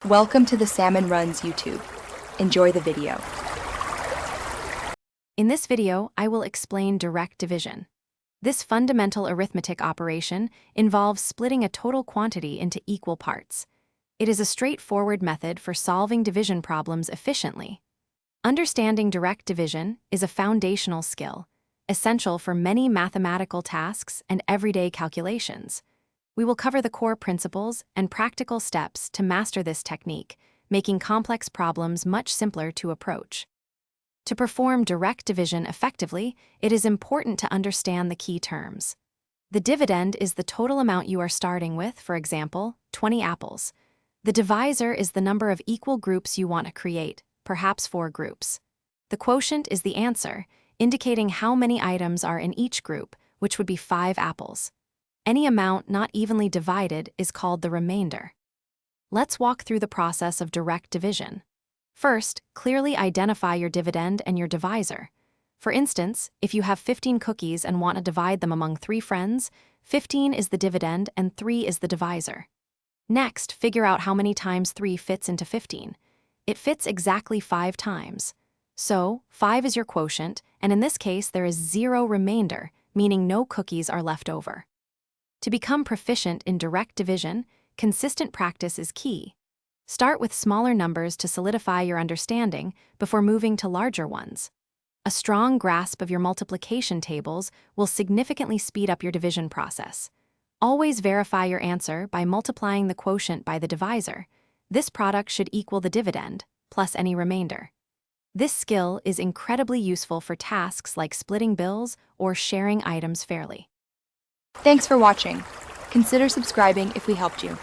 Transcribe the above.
Welcome to the Salmon Runs YouTube. Enjoy the video. In this video, I will explain direct division. This fundamental arithmetic operation involves splitting a total quantity into equal parts. It is a straightforward method for solving division problems efficiently. Understanding direct division is a foundational skill, essential for many mathematical tasks and everyday calculations. We will cover the core principles and practical steps to master this technique, making complex problems much simpler to approach. To perform direct division effectively, it is important to understand the key terms. The dividend is the total amount you are starting with, for example, 20 apples. The divisor is the number of equal groups you want to create, perhaps 4 groups. The quotient is the answer, indicating how many items are in each group, which would be 5 apples. Any amount not evenly divided is called the remainder. Let's walk through the process of direct division. First, clearly identify your dividend and your divisor. For instance, if you have 15 cookies and want to divide them among 3 friends, 15 is the dividend and 3 is the divisor. Next, figure out how many times 3 fits into 15. It fits exactly 5 times. So, 5 is your quotient, and in this case there is 0 remainder, meaning no cookies are left over. To become proficient in direct division, consistent practice is key. Start with smaller numbers to solidify your understanding before moving to larger ones. A strong grasp of your multiplication tables will significantly speed up your division process. Always verify your answer by multiplying the quotient by the divisor. This product should equal the dividend, plus any remainder. This skill is incredibly useful for tasks like splitting bills or sharing items fairly. Thanks for watching. Consider subscribing if we helped you.